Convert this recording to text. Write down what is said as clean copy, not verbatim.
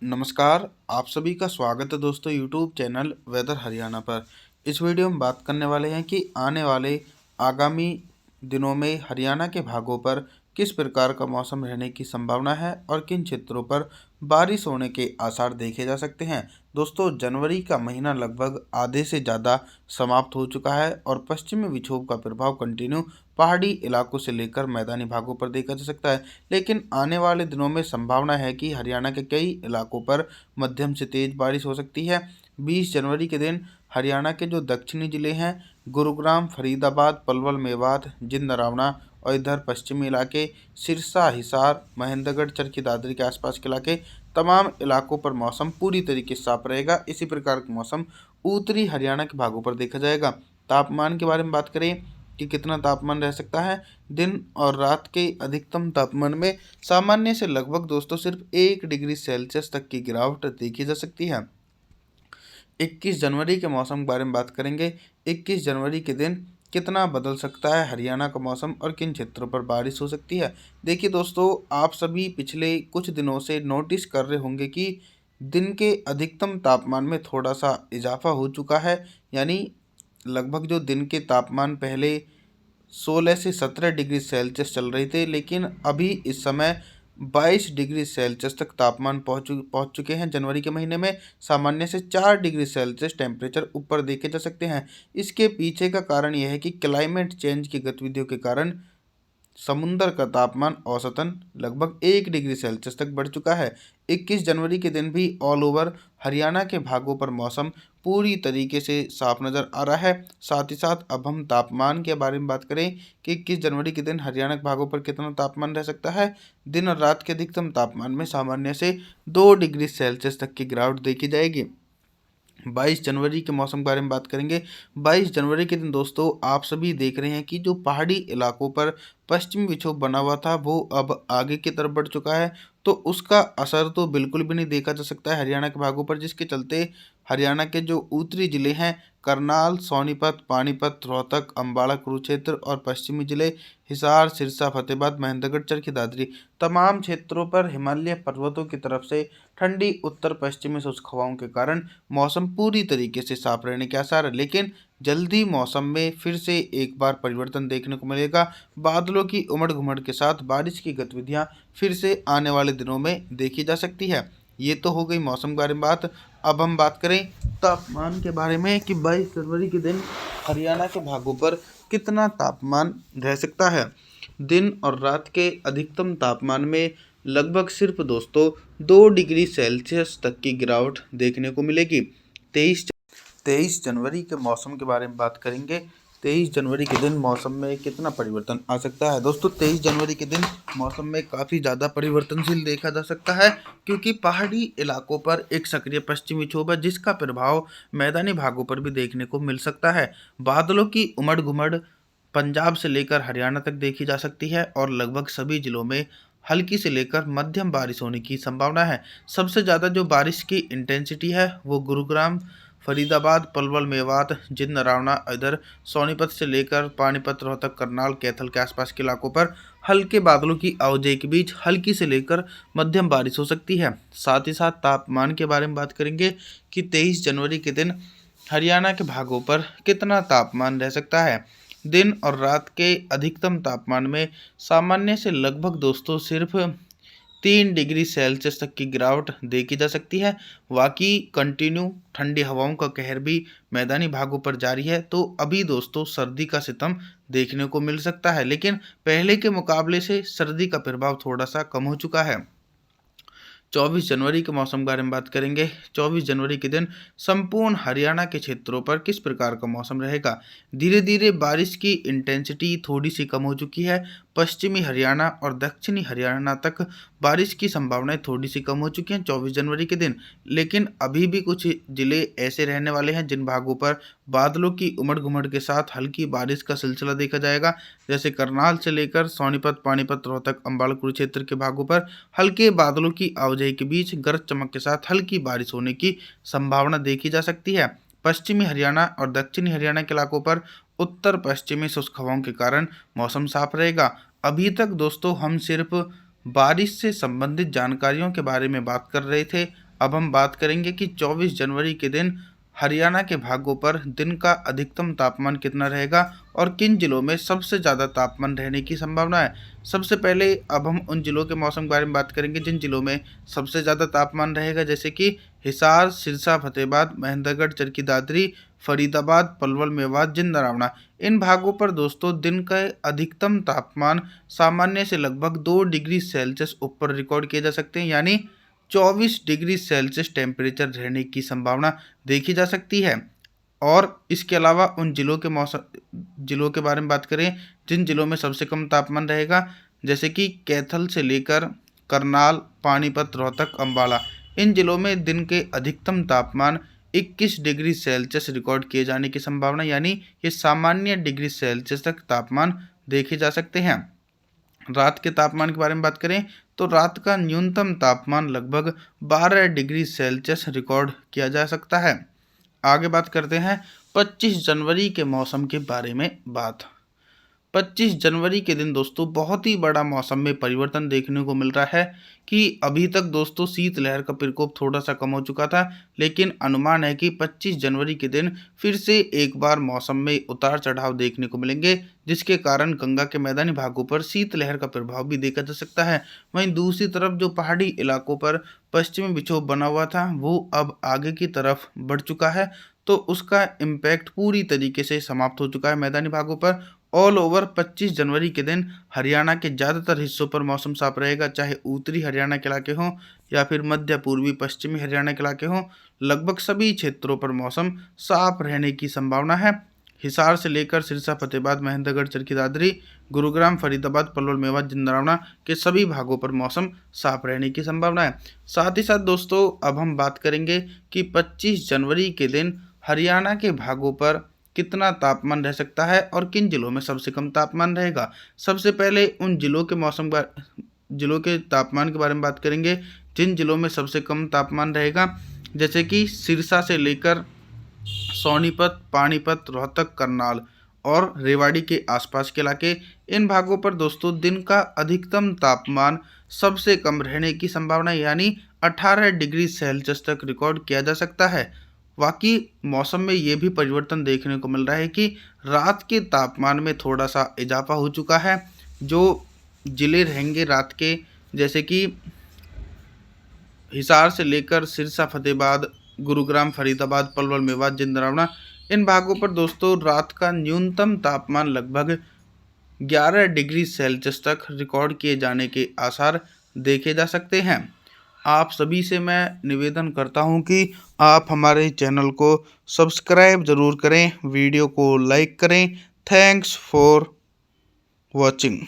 नमस्कार, आप सभी का स्वागत है दोस्तों यूट्यूब चैनल वेदर हरियाणा पर। इस वीडियो में बात करने वाले हैं कि आने वाले आगामी दिनों में हरियाणा के भागों पर किस प्रकार का मौसम रहने की संभावना है और किन क्षेत्रों पर बारिश होने के आसार देखे जा सकते हैं। दोस्तों, जनवरी का महीना लगभग आधे से ज़्यादा समाप्त हो चुका है और पश्चिमी विक्षोभ का प्रभाव कंटिन्यू पहाड़ी इलाकों से लेकर मैदानी भागों पर देखा जा सकता है। लेकिन आने वाले दिनों में संभावना है कि हरियाणा के कई इलाकों पर मध्यम से तेज बारिश हो सकती है। 20 जनवरी के दिन हरियाणा के जो दक्षिणी जिले हैं, गुरुग्राम, फरीदाबाद, पलवल, मेवात, जिंद, नरावना और इधर पश्चिमी इलाके, सिरसा, हिसार, महेंद्रगढ़, चरखी दादरी के आसपास के इलाके, तमाम इलाकों पर मौसम पूरी तरीके से साफ रहेगा। इसी प्रकार का मौसम उत्तरी हरियाणा के भागों पर देखा जाएगा। तापमान के बारे में बात करें कि कितना तापमान रह सकता है। दिन और रात के अधिकतम तापमान में सामान्य से लगभग दोस्तों सिर्फ 1 डिग्री सेल्सियस तक की गिरावट देखी जा सकती है। 21 जनवरी के मौसम के बारे में बात करेंगे। 21 जनवरी के दिन कितना बदल सकता है हरियाणा का मौसम और किन क्षेत्रों पर बारिश हो सकती है। देखिए दोस्तों, आप सभी पिछले कुछ दिनों से नोटिस कर रहे होंगे कि दिन के अधिकतम तापमान में थोड़ा सा इजाफा हो चुका है। यानी लगभग जो दिन के तापमान पहले 16 से 17 डिग्री सेल्सियस चल रहे थे, लेकिन अभी इस समय 22 डिग्री सेल्सियस तक तापमान पहुंच चुके हैं। जनवरी के महीने में सामान्य से 4 डिग्री सेल्सियस टेम्परेचर ऊपर देखे जा सकते हैं। इसके पीछे का कारण यह है कि क्लाइमेट चेंज की गतिविधियों के कारण समुद्र का तापमान औसतन लगभग 1 डिग्री सेल्सियस तक बढ़ चुका है। 21 जनवरी के दिन भी ऑल ओवर हरियाणा के भागों पर मौसम पूरी तरीके से साफ नज़र आ रहा है। साथ ही साथ अब हम तापमान के बारे में बात करें कि 21 जनवरी के दिन हरियाणा के भागों पर कितना तापमान रह सकता है। दिन और रात के अधिकतम तापमान में सामान्य से 2 डिग्री सेल्सियस तक की गिरावट देखी जाएगी। 22 जनवरी के मौसम के बारे में बात करेंगे। 22 जनवरी के दिन दोस्तों आप सभी देख रहे हैं कि जो पहाड़ी इलाकों पर पश्चिमी विक्षोभ बना हुआ था वो अब आगे की तरफ बढ़ चुका है। तो उसका असर तो बिल्कुल भी नहीं देखा जा सकता है हरियाणा के भागों पर, जिसके चलते हरियाणा के जो उत्तरी जिले हैं, करनाल, सोनीपत, पानीपत, रोहतक, अम्बाला, कुरुक्षेत्र और पश्चिमी जिले हिसार, सिरसा, फतेहाबाद, महेंद्रगढ़, चरखी दादरी, तमाम क्षेत्रों पर हिमालय पर्वतों की तरफ से ठंडी उत्तर पश्चिमी शुष्क हवाओं के कारण मौसम पूरी तरीके से साफ रहने के आसार है। लेकिन जल्दी मौसम में फिर से एक बार परिवर्तन देखने को मिलेगा। बादलों की उमड़ घुमड़ के साथ बारिश की गतिविधियां फिर से आने वाले दिनों में देखी जा सकती है। ये तो हो गई मौसम के बारे में बात। अब हम बात करें तापमान के बारे में कि 22 जनवरी के दिन हरियाणा के भागों पर कितना तापमान रह सकता है। दिन और रात के अधिकतम तापमान में लगभग सिर्फ दोस्तों 2 डिग्री सेल्सियस तक की गिरावट देखने को मिलेगी। 23 जनवरी के मौसम के बारे में बात करेंगे। 23 जनवरी के दिन मौसम में कितना परिवर्तन आ सकता है। दोस्तों, 23 जनवरी के दिन मौसम में काफ़ी ज़्यादा परिवर्तनशील देखा जा सकता है, क्योंकि पहाड़ी इलाकों पर एक सक्रिय पश्चिमी विक्षोभ है जिसका प्रभाव मैदानी भागों पर भी देखने को मिल सकता है। बादलों की उमड़ घुमड़ पंजाब से लेकर हरियाणा तक देखी जा सकती है और लगभग सभी जिलों में हल्की से लेकर मध्यम बारिश होने की संभावना है। सबसे ज़्यादा जो बारिश की इंटेंसिटी है वो गुरुग्राम, फरीदाबाद, पलवल, मेवात, जिंद, नरावना, इधर सोनीपत से लेकर पानीपत, रोहतक, करनाल, कैथल के आसपास के इलाकों पर हल्के बादलों की आवाजाही के बीच हल्की से लेकर मध्यम बारिश हो सकती है। साथ ही साथ तापमान के बारे में बात करेंगे कि 23 जनवरी के दिन हरियाणा के भागों पर कितना तापमान रह सकता है। दिन और रात के अधिकतम तापमान में सामान्य से लगभग दोस्तों सिर्फ 3 डिग्री सेल्सियस तक की गिरावट देखी जा सकती है। बाकी कंटिन्यू ठंडी हवाओं का कहर भी मैदानी भागों पर जारी है। तो अभी दोस्तों सर्दी का सितम देखने को मिल सकता है, लेकिन पहले के मुकाबले से सर्दी का प्रभाव थोड़ा सा कम हो चुका है। 24 जनवरी के मौसम के बारे में बात करेंगे। 24 जनवरी के दिन संपूर्ण हरियाणा के क्षेत्रों पर किस प्रकार का मौसम रहेगा। धीरे धीरे बारिश की इंटेंसिटी थोड़ी सी कम हो चुकी है। पश्चिमी हरियाणा और दक्षिणी हरियाणा तक बारिश की संभावनाएं थोड़ी सी कम हो चुकी हैं 24 जनवरी के दिन, लेकिन अभी भी कुछ जिले ऐसे रहने वाले हैं जिन भागों पर बादलों की उमड़ घुमड़ के साथ हल्की बारिश का सिलसिला देखा जाएगा। जैसे करनाल से लेकर सोनीपत, पानीपत, रोहतक, अम्बाला, कुरुक्षेत्र के भागों पर हल्के बादलों की आवाजाही के बीच गरज चमक के साथ हल्की बारिश होने की संभावना देखी जा सकती है। पश्चिमी हरियाणा और दक्षिणी हरियाणा के इलाकों पर उत्तर पश्चिमी शुष्क हवाओं के कारण मौसम साफ रहेगा। अभी तक दोस्तों हम सिर्फ बारिश से संबंधित जानकारियों के बारे में बात कर रहे थे। अब हम बात करेंगे कि 24 जनवरी के दिन हरियाणा के भागों पर दिन का अधिकतम तापमान कितना रहेगा और किन जिलों में सबसे ज़्यादा तापमान रहने की संभावना है। सबसे पहले अब हम उन जिलों के मौसम के बारे में बात करेंगे जिन जिलों में सबसे ज़्यादा तापमान रहेगा, जैसे कि हिसार, सिरसा, फतेहाबाद, महेंद्रगढ़, चरखी दादरी, फरीदाबाद, पलवल, मेवात, जिंदारावना। इन भागों पर दोस्तों दिन का अधिकतम तापमान सामान्य से लगभग 2 डिग्री सेल्सियस ऊपर रिकॉर्ड किए जा सकते हैं, यानी 24 डिग्री सेल्सियस टेम्परेचर रहने की संभावना देखी जा सकती है। और इसके अलावा उन जिलों के बारे में बात करें जिन जिलों में सबसे कम तापमान रहेगा, जैसे कि कैथल से लेकर करनाल, पानीपत, रोहतक, अम्बाला। इन जिलों में दिन के अधिकतम तापमान 21 डिग्री सेल्सियस रिकॉर्ड किए जाने की संभावना, यानी ये सामान्य डिग्री सेल्सियस तक तापमान देखे जा सकते हैं। रात के तापमान के बारे में बात करें तो रात का न्यूनतम तापमान लगभग 12 डिग्री सेल्सियस रिकॉर्ड किया जा सकता है। आगे बात करते हैं 25 जनवरी के मौसम के बारे में। 25 जनवरी के दिन दोस्तों बहुत ही बड़ा मौसम में परिवर्तन देखने को मिल रहा है कि अभी तक दोस्तों शीतलहर का प्रकोप थोड़ा सा कम हो चुका था, लेकिन अनुमान है कि 25 जनवरी के दिन फिर से एक बार मौसम में उतार चढ़ाव देखने को मिलेंगे, जिसके कारण गंगा के मैदानी भागों पर शीतलहर का प्रभाव भी देखा जा सकता है। वहीं दूसरी तरफ जो पहाड़ी इलाकों पर पश्चिमी विक्षोभ बना हुआ था वो अब आगे की तरफ बढ़ चुका है, तो उसका इम्पैक्ट पूरी तरीके से समाप्त हो चुका है मैदानी भागों पर। ऑल ओवर 25 जनवरी के दिन हरियाणा के ज़्यादातर हिस्सों पर मौसम साफ रहेगा, चाहे उत्तरी हरियाणा के इलाके हों या फिर मध्य पूर्वी पश्चिमी हरियाणा के इलाके हों। लगभग सभी क्षेत्रों पर मौसम साफ रहने की संभावना है। हिसार से लेकर सिरसा, फतेहाबाद, महेंद्रगढ़, चरखी दादरी, गुरुग्राम, फरीदाबाद, पलवल, मेवात, जिंदारावना के सभी भागों पर मौसम साफ रहने की संभावना है। साथ ही साथ दोस्तों अब हम बात करेंगे कि 25 जनवरी के दिन हरियाणा के भागों पर कितना तापमान रह सकता है और किन जिलों में सबसे कम तापमान रहेगा। सबसे पहले उन जिलों के तापमान के बारे में बात करेंगे जिन जिलों में सबसे कम तापमान रहेगा, जैसे कि सिरसा से लेकर सोनीपत, पानीपत, रोहतक, करनाल और रेवाड़ी के आसपास के इलाके। इन भागों पर दोस्तों दिन का अधिकतम तापमान सबसे कम रहने की संभावना, यानी 18 डिग्री सेल्सियस तक रिकॉर्ड किया जा सकता है। बाकी मौसम में ये भी परिवर्तन देखने को मिल रहा है कि रात के तापमान में थोड़ा सा इजाफा हो चुका है। जो ज़िले रहेंगे रात के, जैसे कि हिसार से लेकर सिरसा, फतेहाबाद, गुरुग्राम, फरीदाबाद, पलवल, मेवात, जिंदारावना, इन भागों पर दोस्तों रात का न्यूनतम तापमान लगभग 11 डिग्री सेल्सियस तक रिकॉर्ड किए जाने के आसार देखे जा सकते हैं। आप सभी से मैं निवेदन करता हूं कि आप हमारे चैनल को सब्सक्राइब ज़रूर करें, वीडियो को लाइक करें। Thanks for watching.